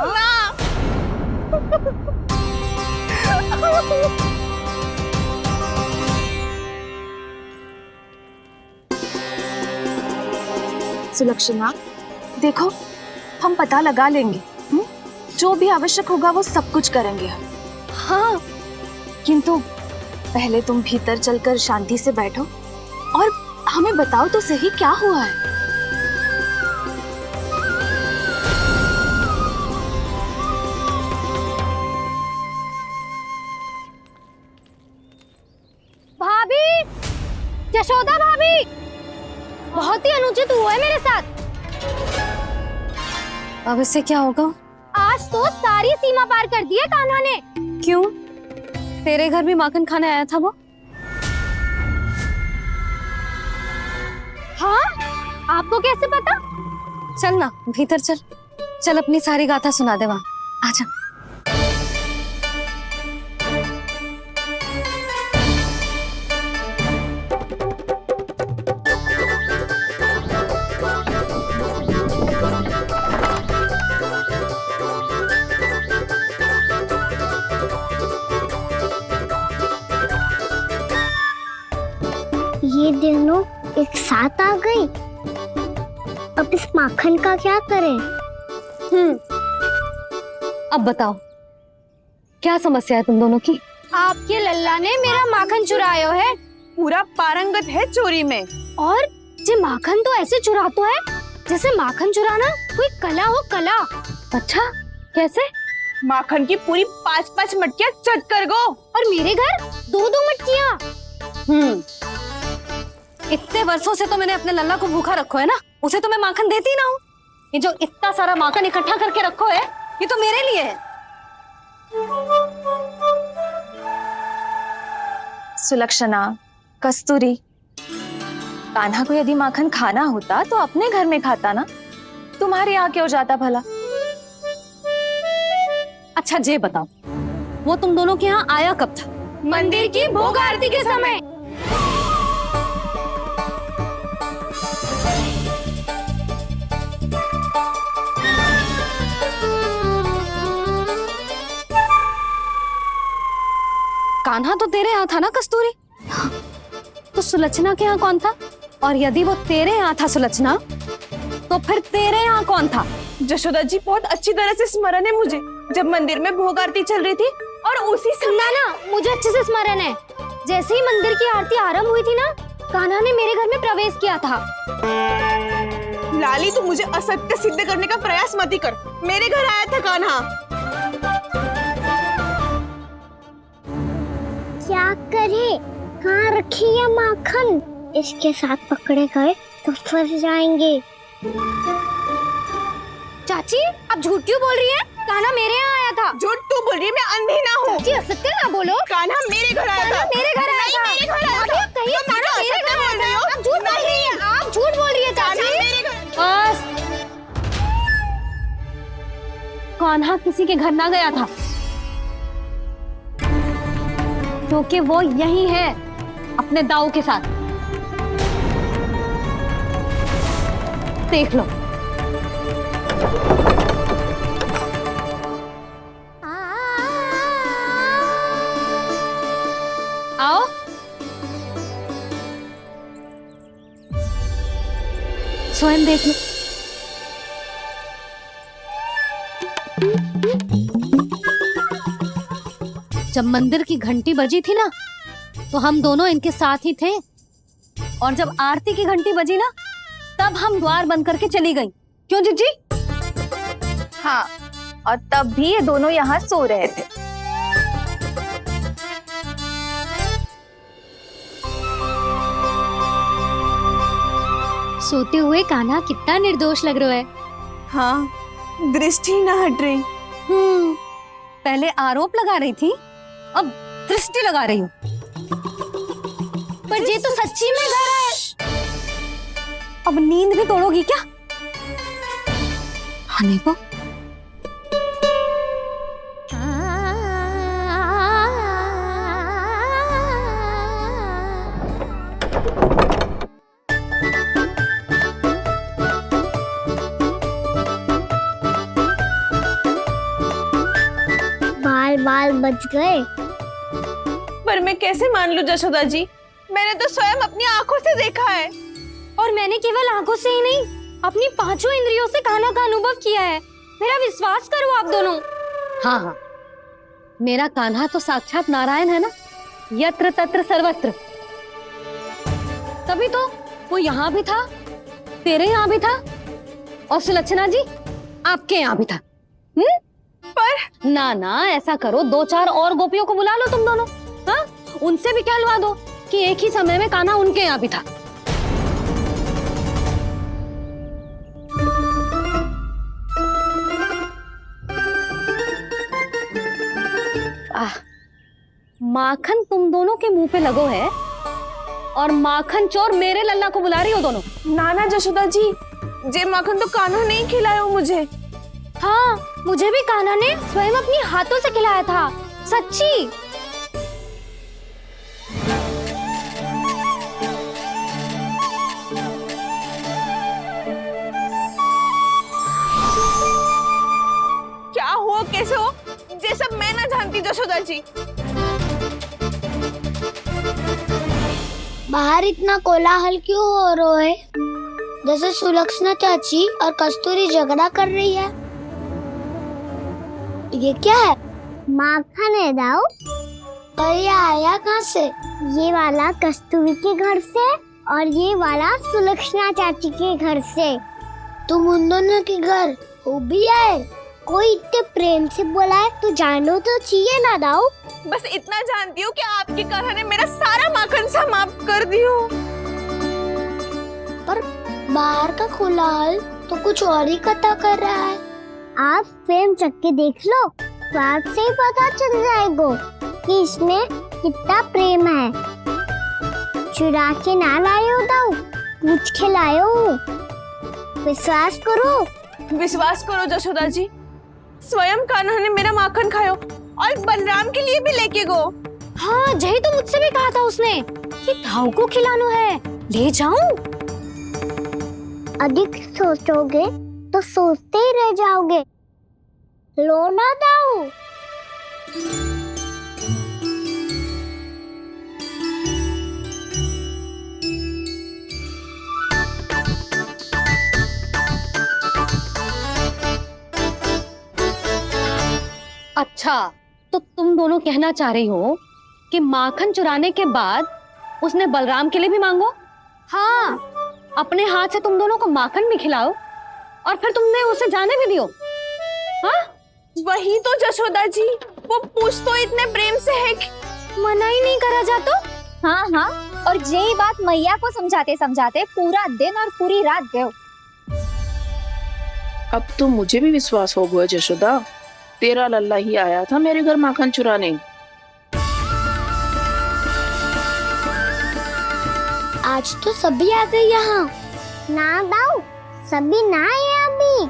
सुलक्षणा, देखो, हम पता लगा लेंगे। जो भी आवश्यक होगा वो सब कुछ करेंगे हम।
हाँ,
किंतु पहले तुम भीतर चलकर शांति से बैठो और हमें बताओ तो सही क्या हुआ है।
भाभी, यशोदा भाभी, बहुत ही अनुचित हुआ है मेरे साथ।
अब इससे क्या होगा?
आज तो सारी सीमा पार कर दी है कान्हा ने।
क्यों? तेरे घर भी माखन खाने आया था वो?
हाँ, आपको कैसे पता?
चल ना भीतर चल, चल अपनी सारी गाथा सुना दे वहां। आजा।
ये दोनों एक साथ आ गई। अब इस माखन का क्या करें?
अब बताओ, क्या समस्या है तुम दोनों की?
आपके लल्ला ने मेरा माखन चुरायो है।
पूरा पारंगत है चोरी में।
और ये माखन तो ऐसे चुराता है जैसे माखन चुराना कोई कला हो, कला।
अच्छा, कैसे?
माखन की पूरी 5-5 मटकियां चट कर गो।
और मेरे घर 2-2 मटकियां।
इतने वर्षों से तो मैंने अपने लल्ला को भूखा रखो है ना, उसे तो मैं माखन देती ना हूँ। ये जो इतना सारा माखन इकट्ठा करके रखो है, ये तो मेरे लिए है।
सुलक्षणा, कस्तूरी, कान्हा को यदि माखन खाना होता तो अपने घर में खाता ना, तुम्हारे यहाँ क्यों जाता भला?
अच्छा ये बताओ, वो तुम दोनों के यहाँ आया कब था?
मंदिर की भोग आरती के समय।
कान्हा तो तेरे यहाँ था ना कस्तूरी? तो सुलक्षणा के यहाँ कौन था? और यदि वो तेरे यहाँ था सुलक्षणा, तो फिर तेरे यहाँ कौन था?
जशोदा जी, बहुत अच्छी तरह से स्मरण है मुझे, जब मंदिर में भोग आरती चल रही थी और उसी समय
ना, मुझे अच्छे से स्मरण है। जैसे ही मंदिर की आरती आरंभ हुई थी ना, कान्हा ने मेरे घर में प्रवेश किया था।
लाली, तू मुझे असत्य सिद्ध करने का प्रयास मत ही कर। मेरे घर आया था कान्हा।
क्या करे? कहाँ रखी है माखन? इसके साथ पकड़े गए तो फंस जाएंगे।
चाची, आप झूठ क्यों बोल रही हैं? कान्हा मेरे यहाँ आया था।
झूठ तू बोल रही है, मैं अंधी ना हूँ।
जी असत्य ना बोलो।
कान्हा मेरे घर आया था।
मेरे घर आया था।
मेरे घर आया था।
कहिए कान्हा मेरे घर आया था। आप झूठ बोल रही है। आप झूठ बोल रही है चाची। बस कान्हा किसी के घर ना गया था, क्योंकि वो यही है अपने दाऊ के साथ। देख लो। आओ। स्वयं देख लो। जब मंदिर की घंटी बजी थी ना, तो हम दोनों इनके साथ ही थे, और जब आरती की घंटी बजी ना, तब हम द्वार बंद करके चली गई। क्यों जीजी?
हाँ, और तब भी ये दोनों यहाँ सो रहे थे।
सोते हुए कान्हा कितना निर्दोष लग रहा है।
हाँ, दृष्टि ना हट रही।
पहले आरोप लगा रही थी, अब दृष्टि लगा रही हूँ। पर ये तो सच्ची में घर है। अब नींद भी तोड़ोगी क्या? आने को।
बाल बच गए।
पर मैं कैसे मान लूं जशोदा जी? मैंने तो स्वयं अपनी आंखों से देखा है।
और मैंने केवल आंखों से ही नहीं, अपनी पांचों इंद्रियों से कान्हा का अनुभव किया है। मेरा विश्वास करो आप दोनों। हाँ हाँ, मेरा कान्हा तो साक्षात नारायण है ना, यत्र तत्र सर्वत्र। तभी तो वो यहाँ भी था, तेरे यहाँ भी था, और सुलक्षणा जी आपके यहाँ भी था। पर ना ना, ऐसा करो, 2-4 और गोपियों को बुला लो तुम दोनों। हाँ, उनसे भी कहलवा दो कि एक ही समय में कान्हा उनके यहाँ भी था। माखन तुम दोनों के मुंह पे लगो है, और माखन चोर मेरे लल्ला को बुला रही हो दोनों।
नाना जशोदा जी, जे माखन तो कान्हा नहीं खिलाया मुझे।
हाँ, मुझे भी कान्हा ने स्वयं अपनी हाथों से खिलाया था, सच्ची।
क्या हो, कैसे हो, ये सब मैं ना जानती जशोदा जी।
बाहर इतना कोलाहल क्यों हो रहा है? जैसे सुलक्षणा चाची और कस्तूरी झगड़ा कर रही है। ये क्या है? माखन है दाऊ। और ये आया कहाँ से? ये वाला कस्तूरी के घर से, और ये वाला सुलक्षणा चाची के घर से। तुम उन दोनों के घर हो भी आए? कोई इतने प्रेम से बोला है तो जानो तो चाहिए ना दाऊ।
बस इतना जानती हूँ कि आपकी कान्हा ने मेरा सारा माखन समाप्त कर दियो।
पर बाहर का कोलाहल तो कुछ और ही कथा कर रहा है। आप फिल्म चख के देख लो, तो आपसे ही पता चल जाएगा कि इसमें कितना प्रेम है। चुरा के ना लाए हो दाऊ, पूछ के लाए हो। विश्वास करो।
विश्वास करो जशोदा जी, स्वयं कान्हा ने मेरा माखन खायो और बलराम के लिए भी लेके गो।
हाँ, जही तो मुझसे भी कहा था उसने कि दाऊ को खिलाना है, ले जाऊं।
अधिक सोचोगे तो सोचते ही रह जाओगे। लो ना दाऊ।
अच्छा, तो तुम दोनों कहना चाह रही हो कि माखन चुराने के बाद उसने बलराम के लिए भी मांगो? हाँ, अपने हाथ से तुम दोनों को माखन भी खिलाओ, और फिर तुमने उसे जाने भी दियो। हाँ,
वही तो जशोदा जी, वो पूछ तो इतने प्रेम से है कि
मना ही नहीं करा जाता।
हाँ हाँ, और यही बात मैया को समझाते समझाते पूरा दिन और पूरी रात गए।
अब तो मुझे भी विश्वास हो गया जशोदा,
तेरा लल्ला ही आया था मेरे घर माखन चुराने।
आज तो सभी आ गए यहाँ। ना दाऊ, सभी ना आए अभी।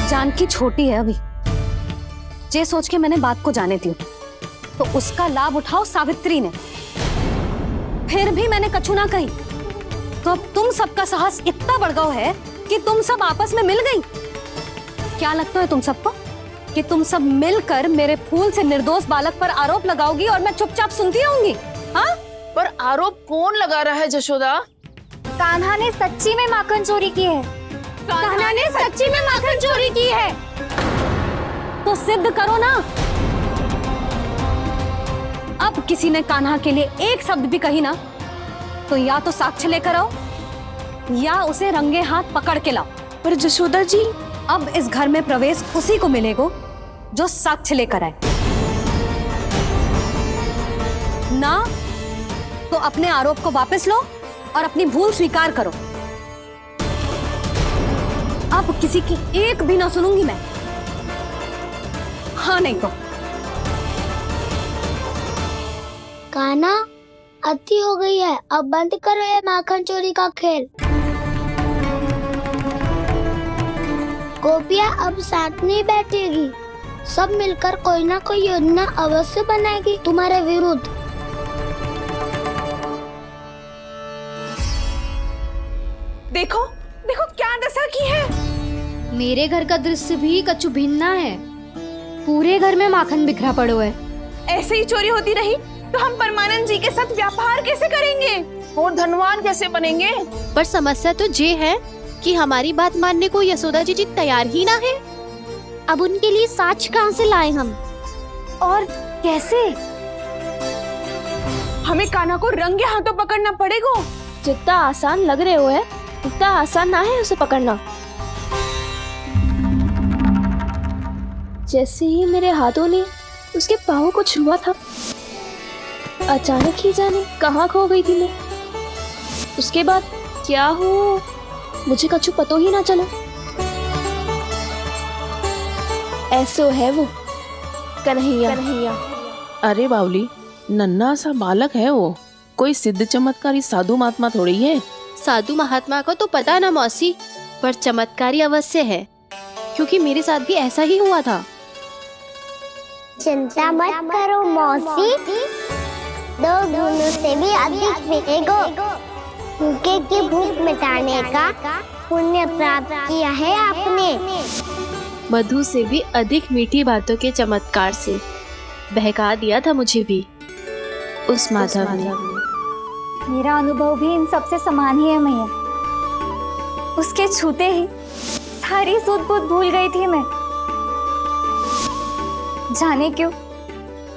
जानकी छोटी है अभी, ये सोच के मैंने बात को जाने दी, तो उसका लाभ उठाओ सावित्री ने। फिर भी मैंने कछु ना कही, तो अब तुम सबका साहस इतना बढ़ गया है कि तुम सब आपस में मिल गई। क्या लगता है तुम सबको कि तुम सब मिलकर मेरे फूल से निर्दोष बालक पर आरोप लगाओगी और मैं चुपचाप सुनती रहूंगी? हाँ?
पर आरोप कौन लगा रहा है जशोदा?
कान्हा ने सच्ची में माखन चोरी की है। कान्हा ने सच्ची में माखन चोरी की है।
तो सिद्ध करो ना। अब किसी ने कान्हा के लिए एक शब्द भी कही ना, तो या तो साक्ष्य लेकर आओ या उसे रंगे हाथ पकड़ के लाओ।
पर जशोदा जी,
अब इस घर में प्रवेश उसी को मिलेगा जो साक्ष्य लेकर आए। ना तो अपने आरोप को वापस लो और अपनी भूल स्वीकार करो। अब किसी की एक भी ना सुनूंगी मैं। हाँ नहीं तो।
कान्हा, अति हो गई है, अब बंद करो ये माखन चोरी का खेल। गोपिया अब साथ नहीं बैठेगी, सब मिलकर कोई ना कोई योजना अवश्य बनाएगी तुम्हारे विरुद्ध।
देखो देखो क्या दशा की है।
मेरे घर का दृश्य भी कछु भिन्न है। पूरे घर में माखन बिखरा पड़ो है।
ऐसे ही चोरी होती रही तो हम परमानंद जी के साथ व्यापार कैसे करेंगे
और धनवान कैसे बनेंगे?
पर समस्या तो ये है कि हमारी बात मानने को यशोदा जी तैयार ही ना है। अब उनके लिए साक्ष्य कहाँ से लाएं हम,
और कैसे?
हमें कान्हा को रंगे हाथों पकड़ना पड़ेगा।
जितना आसान लग रहे हो है उतना आसान ना है उसे पकड़ना। जैसे ही मेरे हाथों ने उसके पाँव को छुआ था, अचानक ही जाने कहाँ खो गई थी मैं। उसके बाद क्या हो मुझे कछु पतो ही ना चला। ऐसो है वो कन्हैया।
अरे बावली, नन्हा सा बालक है वो, कोई सिद्ध चमत्कारी साधु महात्मा थोड़ी है।
साधु महात्मा को तो पता ना मौसी, पर चमत्कारी अवश्य है, क्योंकि मेरे साथ भी ऐसा ही हुआ था।
चिंता मत करो मौसी, 2 गुणों से भी अधिक मिलेगा। भूखे की भूख मिटाने का पुण्य प्राप्त किया है आपने।
मधु से भी अधिक मीठी बातों के चमत्कार से बहका दिया था मुझे भी उस माधव ने।
मेरा अनुभव भी इन सबसे समान ही है मैया। उसके छूते ही सारी सूध बूध भूल गई थी मैं। जाने क्यों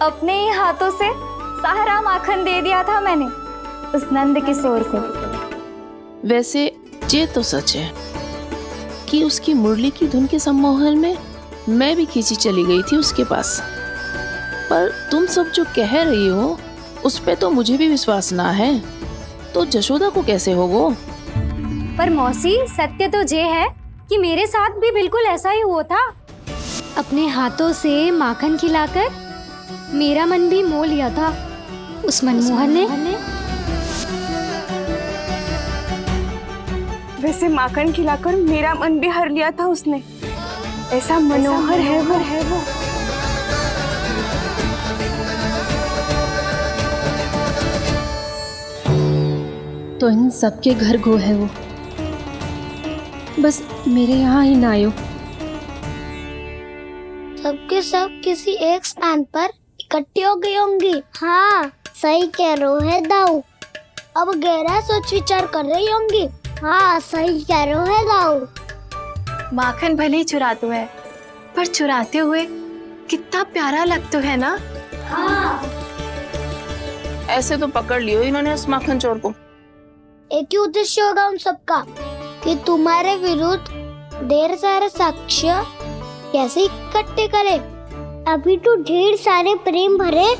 अपने ही हाथों से सारा माखन दे दिया था मैंने उस नंद किशोर को।
वैसे ये तो सच है कि उसकी मुरली की धुन के सम्मोहन में मैं भी खींची चली गई थी उसके पास। पर तुम सब जो कह रही हो उस पे तो मुझे भी विश्वास ना है, तो जशोदा को कैसे होगो?
पर मौसी, सत्य तो ये है कि मेरे साथ भी बिल्कुल ऐसा ही हुआ था। अपने हाथों से माखन खिलाकर मेरा मन भी मोह लिया था उस मनमोहन ने।
वैसे माखन खिलाकर मेरा मन भी हर लिया था उसने। ऐसा मनोहर है वो।
तो इन सबके घर गो है वो, बस मेरे यहाँ ही ना आयो।
सबके सब किसी एक स्थान पर इकट्ठे हो गए होंगे। हाँ, सही कह रहे है दाऊ। अब गहरा सोच विचार कर रही होंगी। हाँ, सही कह रहे है दाऊ।
माखन भले ही चुराते है, पर चुराते हुए कितना प्यारा लगता है ना।
हाँ।
ऐसे तो पकड़ लियो इन्होंने उस माखन चोर को।
एक ही उद्देश्य होगा उन सबका कि तुम्हारे विरुद्ध ढेर सारे साक्ष्य कैसे इकट्ठे करें। अभी तो ढेर सारे प्रेम भरे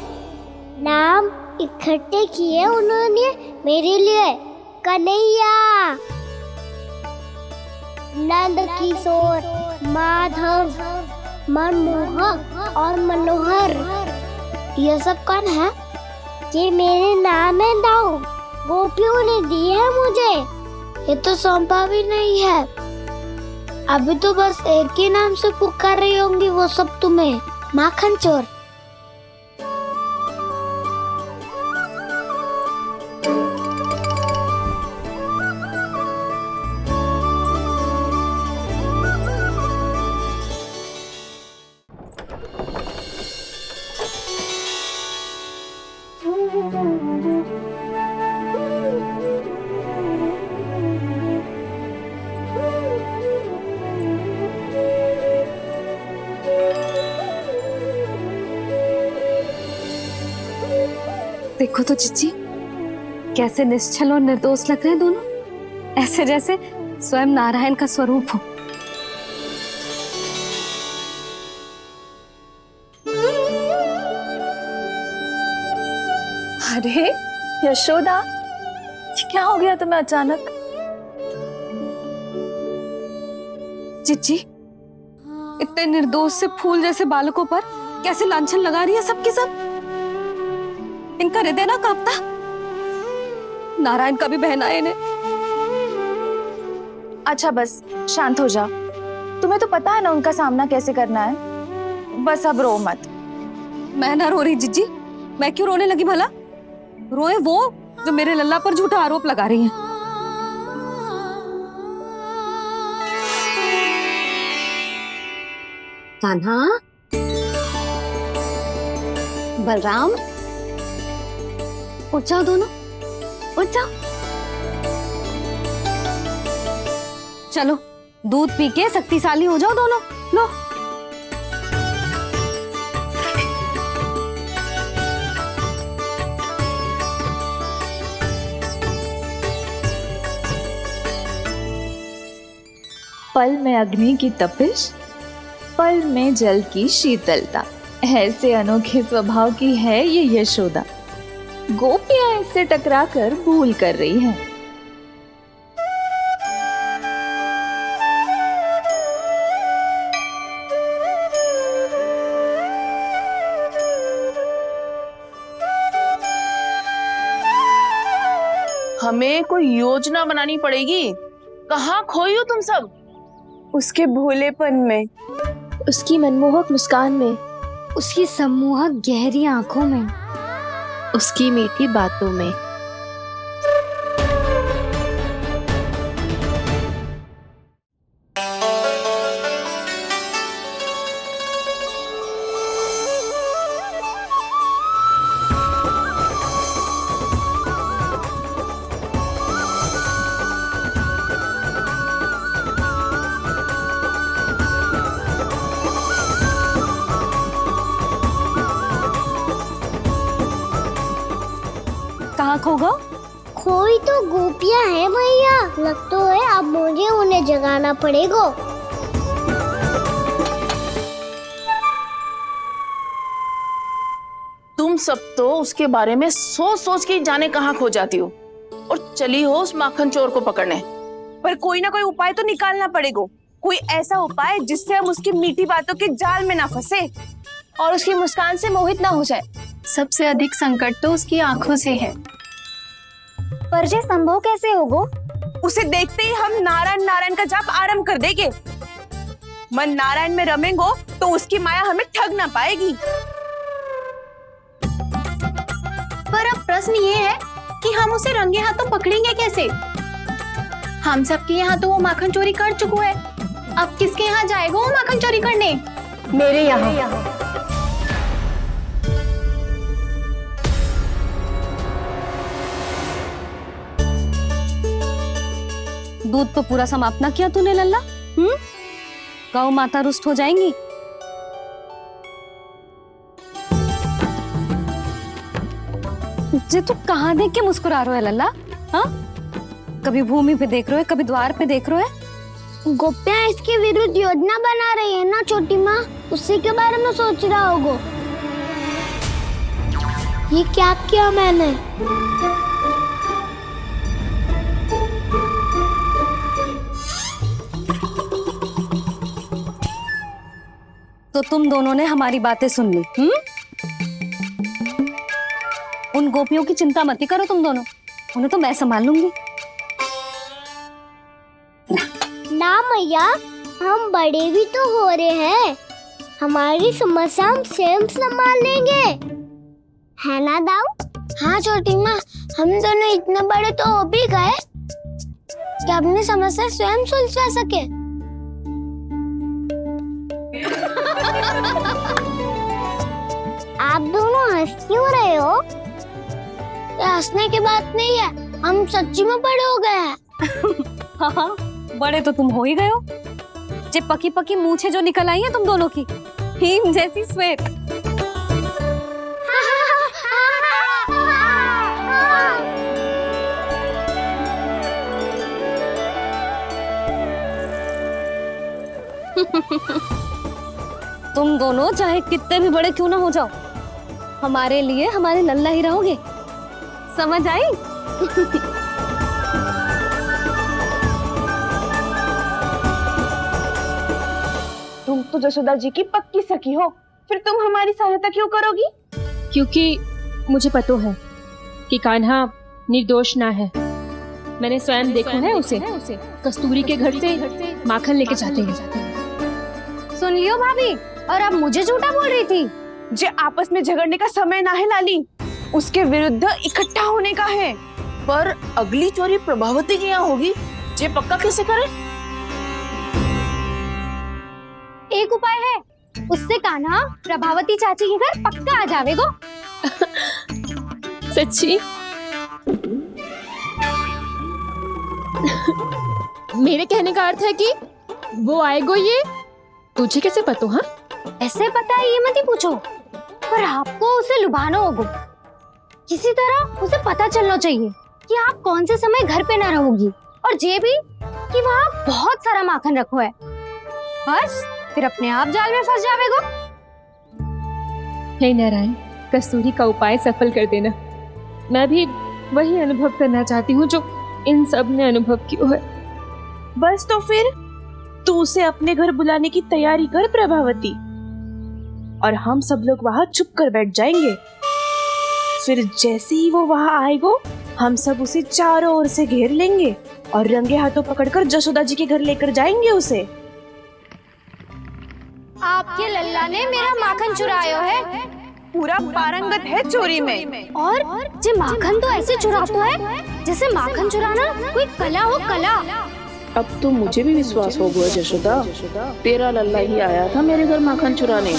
नाम इकट्ठे किए उन्होंने मेरे लिए, कन्हैया, नंद किशोर, माधव, मनमोहक और मनोहर। ये सब कौन है? ये मेरे नाम है दाऊ, गोपियों ने दी है मुझे। ये तो सौंपा भी नहीं है। अभी तो बस एक ही नाम से पुकार रही होंगी वो सब तुम्हें, माखन चोर।
देखो तो चिच्ची, कैसे निश्चल और निर्दोष लग रहे हैं दोनों, ऐसे जैसे स्वयं नारायण का स्वरूप हो।
अरे यशोदा, ये क्या हो गया तुम्हें अचानक?
चिच्ची, इतने निर्दोष से फूल जैसे बालकों पर कैसे लांछन लगा रही है सबके सब। इनका हृदय ना कांपता? नारायण का भी बहना है इन्हें।
अच्छा बस शांत हो जाओ, तुम्हें तो पता है ना उनका सामना कैसे करना है। बस अब रो मत।
मैं ना रो रही जिज्जी, मैं क्यों रोने लगी भला? रोए वो जो मेरे लल्ला पर झूठा आरोप लगा रही हैं। कान्हा, बलराम, उठ जाओ दोनों, उठ जाओ। चलो दूध पी के शक्तिशाली हो जाओ दोनों। लो।
पल में अग्नि की तपिश, पल में जल की शीतलता, ऐसे अनोखे स्वभाव की है ये यशोदा। गोपियां इससे टकराकर भूल कर रही हैं।
हमें कोई योजना बनानी पड़ेगी। कहाँ खोई हो तुम सब?
उसके भोलेपन में,
उसकी मनमोहक मुस्कान में,
उसकी सम्मोहक गहरी आंखों में,
उसकी मीठी बातों में।
कहाँ खो गो?
खोई तो गोपियां हैं भैया, लगता है अब मुझे उन्हें जगाना पड़ेगा।
तुम सब तो उसके बारे में सोच सोच के जाने कहाँ खो जाती हो और चली हो उस माखन चोर को पकड़ने।
पर कोई ना कोई उपाय तो निकालना पड़ेगा। कोई ऐसा उपाय जिससे हम उसकी मीठी बातों के जाल में ना फंसे
और उसकी मुस्कान से मोहित ना हो जाए। सबसे अधिक संकट तो उसकी आंखों से है।
पर ये संभव कैसे होगा?
उसे देखते ही हम नारायण नारायण का जाप आरंभ कर देंगे। मन नारायण में रमेंगो तो उसकी माया हमें ठग ना पाएगी।
पर अब प्रश्न ये है कि हम उसे रंगे हाथों पकड़ेंगे कैसे? हम सबके यहाँ तो वो माखन चोरी कर चुका है, अब किसके यहाँ जाएगा वो माखन चोरी करने? मेरे यहाँ। दूध तो पूरा समाप्त ना किया तूने लल्ला? गौ माता रुष्ट हो जाएंगी। जे तू कहाँ देख के मुस्कुरा रहे हो लल्ला? हाँ, कभी भूमि पे देख रहे हो, कभी द्वार पे देख रहे हो।
गोपियां इसके विरुद्ध योजना बना रही है ना छोटी माँ, उसी के बारे में सोच रहा होगा। ये क्या किया मैंने?
तो तुम दोनों ने हमारी बातें सुन ली। उन गोपियों की चिंता मत करो तुम दोनों, उन्हें तो मैं संभाल लूंगी।
ना मैया, हम बड़े भी तो हो रहे हैं, हमारी समस्या हम स्वयं संभाल लेंगे, है ना दाऊ?
हाँ छोटी माँ, हम दोनों इतने बड़े तो हो भी गए कि अपनी समस्या स्वयं सुलझा सके।
आप दोनों हंस क्यों रहे हो?
ये हंसने की बात नहीं है, हम सच्ची में बड़े हो गए हैं।
हाँ, बड़े तो तुम हो ही गए हो। जे पकी पकी मूछें जो निकल आई हैं तुम दोनों की, हिम जैसी श्वेत। तुम दोनों चाहे कितने भी बड़े क्यों ना हो जाओ, हमारे लिए हमारे लल्ला ही रहोगे, समझ आई?
तुम तो जसोदा जी की पक्की सखी हो, फिर तुम हमारी सहायता क्यों करोगी?
क्योंकि मुझे पता है कि कान्हा निर्दोष ना है। मैंने स्वयं देखा है उसे कस्तूरी के घर से माखन लेके जाते हैं।
सुन लियो भाभी, और अब मुझे झूठा बोल रही थी।
जे आपस में झगड़ने का समय ना है लाली, उसके विरुद्ध इकट्ठा होने का है।
पर अगली चोरी प्रभावती की यहाँ होगी, जे पक्का कैसे करे?
एक उपाय है, उससे कान्हा प्रभावती चाची के घर पक्का आ जावेगो।
सच्ची? मेरे कहने का अर्थ है कि वो आएगो, ये तुझे कैसे पता? हाँ,
ऐसे पता है ये मत ही पूछो, पर आपको उसे लुभाना होगा। किसी तरह उसे पता चलना चाहिए कि आप कौन से समय घर पे ना रहोगी, और ये भी कि वहाँ बहुत सारा माखन रखो है। बस फिर अपने आप जाल में फंस जावेगो।
हे नारायण, कस्तूरी का उपाय सफल कर देना। मैं भी वही अनुभव करना चाहती हूँ जो इन सब ने अनुभव किया है।
बस तो फिर तू उसे अपने घर बुलाने की तैयारी कर प्रभावती, और हम सब लोग वहाँ चुप कर बैठ जाएंगे। फिर जैसे ही वो वहाँ आएगो, हम सब उसे चारों ओर से घेर लेंगे और रंगे हाथों पकड़कर जसोदा जी के घर लेकर जाएंगे उसे।
आपके लल्ला ने मेरा माखन चुरायो है,
पूरा पारंगत है चोरी में।
और जे माखन तो ऐसे चुराता है जैसे माखन चुराना कोई कला हो, कला।
अब तो मुझे भी विश्वास हो गया जशोदा, तेरा लल्ला ही आया था मेरे घर माखन चुराने।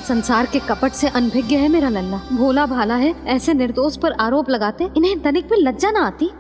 संसार के कपट से अनभिज्ञ है मेरा लल्ला, भोला भाला है। ऐसे निर्दोष पर आरोप लगाते इन्हें तनिक भी लज्जा ना आती।